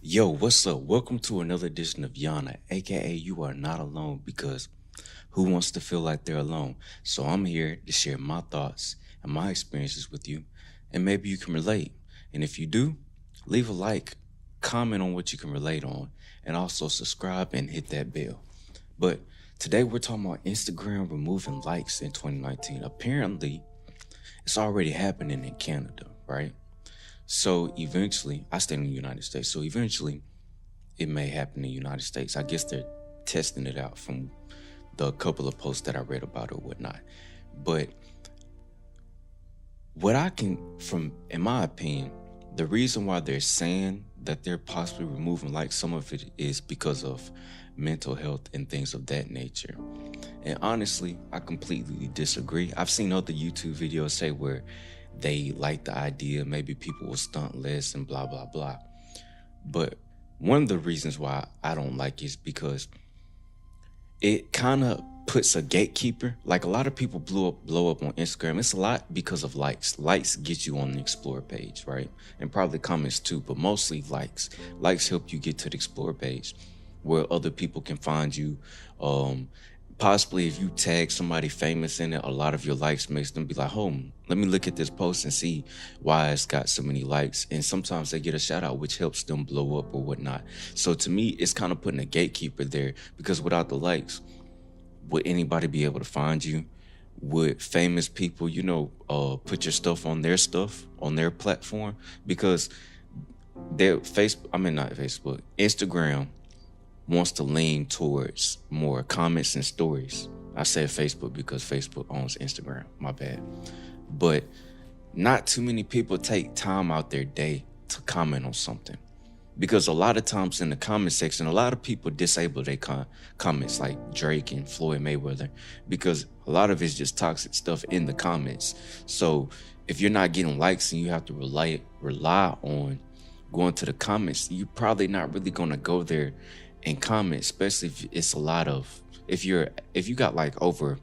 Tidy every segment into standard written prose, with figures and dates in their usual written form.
Yo, what's up? Welcome to another edition of Y.A.N.A, aka You Are Not Alone, because who wants to feel like they're alone? So I'm here to share my thoughts and my experiences with you, and maybe you can relate. And if you do, leave a like, comment on what you can relate on, and also subscribe and hit that bell. But today we're talking about Instagram removing likes in 2019. Apparently, it's already happening in Canada, right? So eventually, I stay in the United States. So eventually, it may happen in the United States. I guess they're testing it out from the couple of posts that I read about it or whatnot. But what I can, from in my opinion, the reason why they're saying that they're possibly removing like some of it is because of mental health and things of that nature. And honestly, I completely disagree. I've seen other YouTube videos say where they like the idea, maybe people will stunt less and blah blah blah. But one of the reasons why I don't like it is because it kind of puts a gatekeeper. Like a lot of people blow up on Instagram. It's a lot because of likes. Likes get you on the explore page, right? And probably comments too, but mostly likes. Likes help you get to the explore page where other people can find you. Possibly if you tag somebody famous in it, a lot of your likes makes them be like, oh, let me look at this post and see why it's got so many likes. And sometimes they get a shout out, which helps them blow up or whatnot. So to me, it's kind of putting a gatekeeper there because without the likes, would anybody be able to find you? Would famous people, put your stuff on their platform? Because their Facebook, I mean, not Facebook, Instagram wants to lean towards more comments and stories. I said Facebook because Facebook owns Instagram. My bad. But not too many people take time out their day to comment on something. Because a lot of times in the comment section, a lot of people disable their comments like Drake and Floyd Mayweather because a lot of it's just toxic stuff in the comments. So if you're not getting likes and you have to rely on going to the comments, you're probably not really going to go there and comment, especially if it's a lot of if you got like over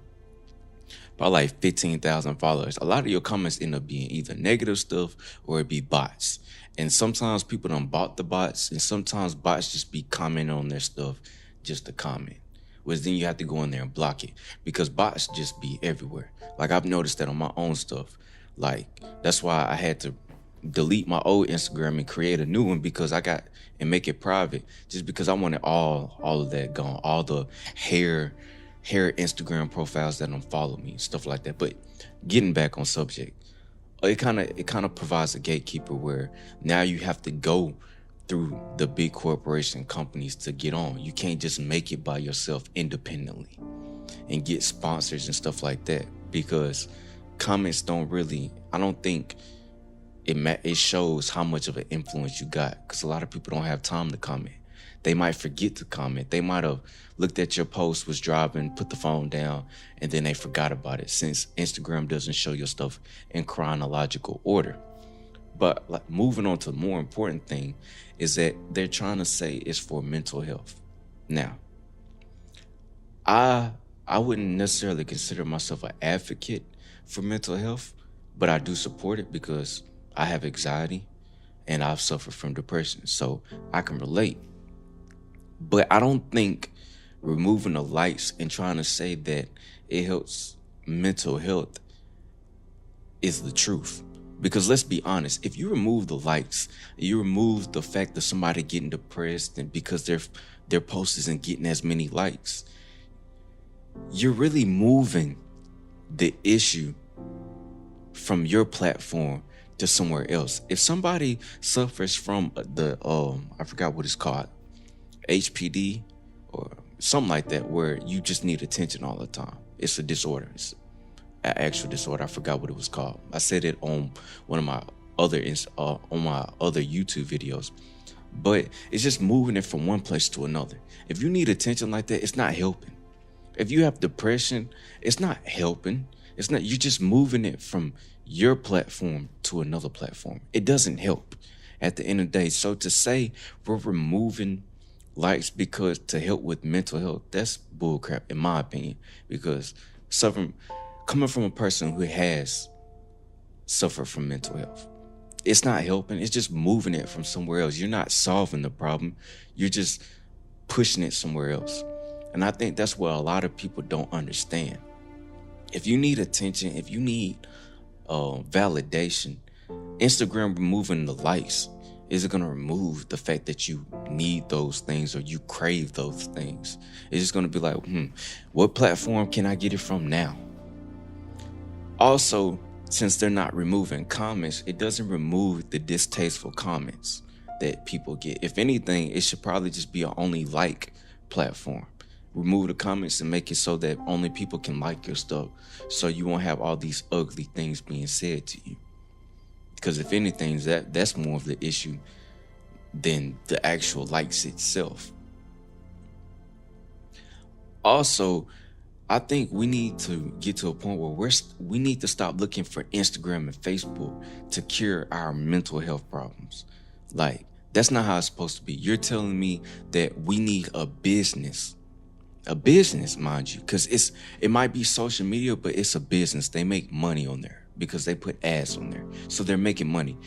probably like 15,000 followers. A lot of your comments end up being either negative stuff or it be bots. And sometimes people don't bought the bots, and sometimes bots just be commenting on their stuff just to comment. Which then you have to go in there and block it because bots just be everywhere. Like I've noticed that on my own stuff. Like that's why I had to delete my old Instagram and create a new one because I got and make it private just because I wanted all of that gone, all the hair Instagram profiles that don't follow me, stuff like that. But getting back on subject, it kind of provides a gatekeeper where now you have to go through the big corporation companies to get on. You can't just make it by yourself independently and get sponsors and stuff like that because comments don't really. I don't think it shows how much of an influence you got because a lot of people don't have time to comment. They might forget to comment. They might have looked at your post, was driving, put the phone down, and then they forgot about it since Instagram doesn't show your stuff in chronological order. But like moving on to the more important thing is that they're trying to say it's for mental health. Now, I I wouldn't necessarily consider myself an advocate for mental health, but I do support it because I have anxiety and I've suffered from depression, so I can relate. But I don't think removing the lights and trying to say that it helps mental health is the truth. Because let's be honest, if you remove the likes, you remove the fact that somebody getting depressed and because their post isn't getting as many likes, you're really moving the issue from your platform to somewhere else. If somebody suffers from the I forgot what it's called, HPD or something like that, where you just need attention all the time. It's a disorder. It's an actual disorder. I forgot what it was called. I said it on one of my on my other YouTube videos. But it's just moving it from one place to another. If you need attention like that, it's not helping. If you have depression, it's not helping. It's not, you're just moving it from your platform to another platform. It doesn't help at the end of the day. So to say we're removing likes because to help with mental health, that's bullcrap in my opinion. Because suffering, coming from a person who has suffered from mental health, It's not helping. It's just moving it from somewhere else. You're not solving the problem. You're just pushing it somewhere else. And I think that's what a lot of people don't understand. If you need attention, if you need validation, Instagram removing the likes isn't going to remove the fact that you need those things or you crave those things. It's just going to be like, what platform can I get it from now? Also, since they're not removing comments, it doesn't remove the distasteful comments that people get. If anything, it should probably just be an only like platform. Remove the comments and make it so that only people can like your stuff, so you won't have all these ugly things being said to you. Because if anything, that's more of the issue than the actual likes itself. Also, I think we need to get to a point where we need to stop looking for Instagram and Facebook to cure our mental health problems. Like, that's not how it's supposed to be. You're telling me that we need a business, mind you, because it might be social media, but it's a business. They make money on there because they put ads on there, so they're making money.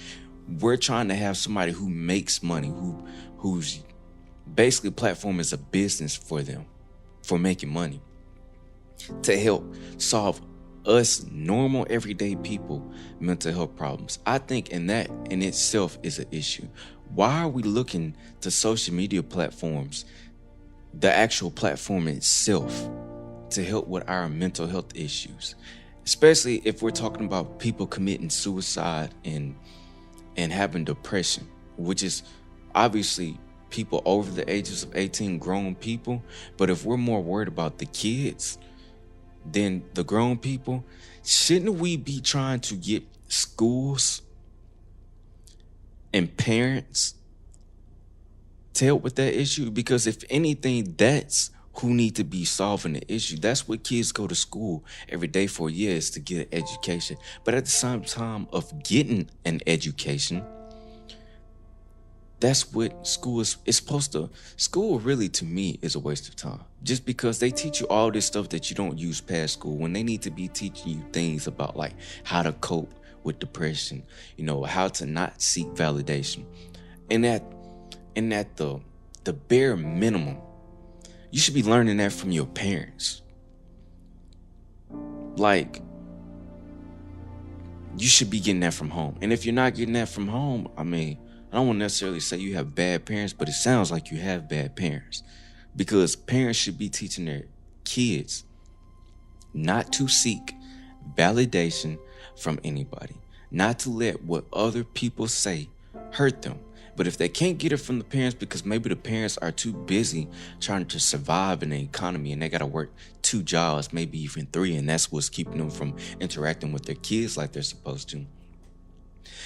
We're trying to have somebody who makes money, whose basically platform is a business for them, for making money, to help solve us normal everyday people mental health problems. I think in that in itself is an issue. Why are we looking to social media platforms, the actual platform itself, to help with our mental health issues? Especially if we're talking about people committing suicide and having depression, which is obviously people over the ages of 18, grown people. But if we're more worried about the kids than the grown people, shouldn't we be trying to get schools and parents to help with that issue? Because if anything, that's who need to be solving the issue. That's what kids go to school every day for, years, to get an education. But at the same time of getting an education, that's what school is supposed to. School really, to me, is a waste of time. Just because they teach you all this stuff that you don't use past school, when they need to be teaching you things about like how to cope with depression, how to not seek validation. And at the bare minimum, you should be learning that from your parents. Like, you should be getting that from home. And if you're not getting that from home, I don't want to necessarily say you have bad parents, but it sounds like you have bad parents. Because parents should be teaching their kids not to seek validation from anybody, not to let what other people say hurt them. But if they can't get it from the parents because maybe the parents are too busy trying to survive in the economy and they got to work 2 jobs, maybe even 3, and that's what's keeping them from interacting with their kids like they're supposed to,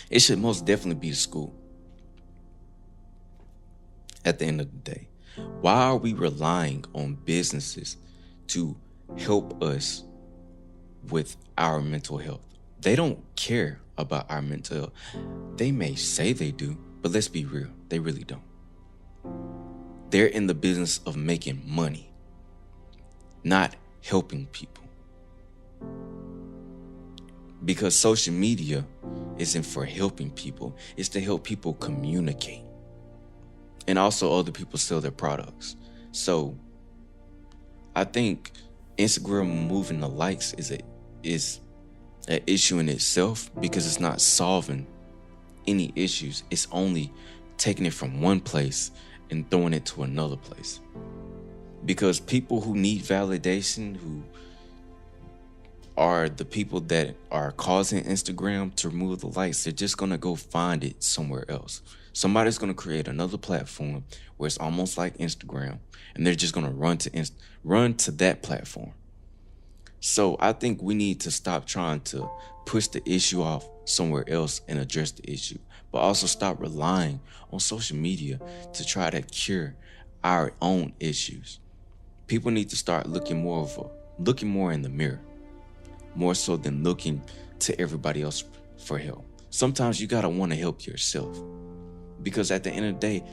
it should most definitely be the school. At the end of the day, why are we relying on businesses to help us with our mental health? They don't care about our mental health. They may say they do, but let's be real, they really don't. They're in the business of making money, not helping people. Because social media isn't for helping people, it's to help people communicate. And also other people sell their products. So I think Instagram moving the likes is an issue in itself, because it's not solving any issues. It's only taking it from one place and throwing it to another place. Because people who need validation, who are the people that are causing Instagram to remove the likes, they're just going to go find it somewhere else. Somebody's going to create another platform where it's almost like Instagram, and they're just going to run to that platform. So I think we need to stop trying to push the issue off somewhere else and address the issue, but also stop relying on social media to try to cure our own issues. People need to start looking more in the mirror, more so than looking to everybody else for help. Sometimes you gotta want to help yourself, because at the end of the day,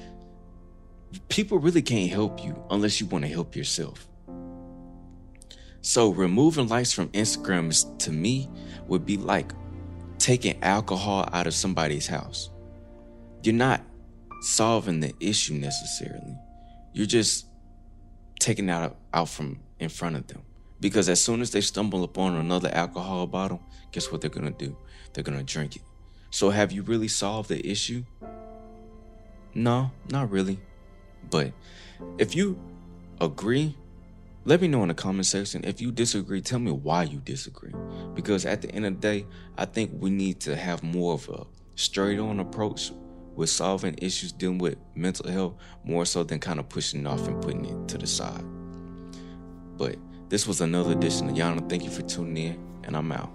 people really can't help you unless you want to help yourself. So removing likes from Instagram to me would be like taking alcohol out of somebody's house. You're not solving the issue necessarily. You're just taking it out from in front of them. Because as soon as they stumble upon another alcohol bottle, guess what they're gonna do? They're gonna drink it. So have you really solved the issue? No, not really. But if you agree, let me know in the comment section. If you disagree, tell me why you disagree. Because at the end of the day, I think we need to have more of a straight-on approach with solving issues dealing with mental health, more so than kind of pushing it off and putting it to the side. But this was another edition of Y.A.N.A. Thank you for tuning in, and I'm out.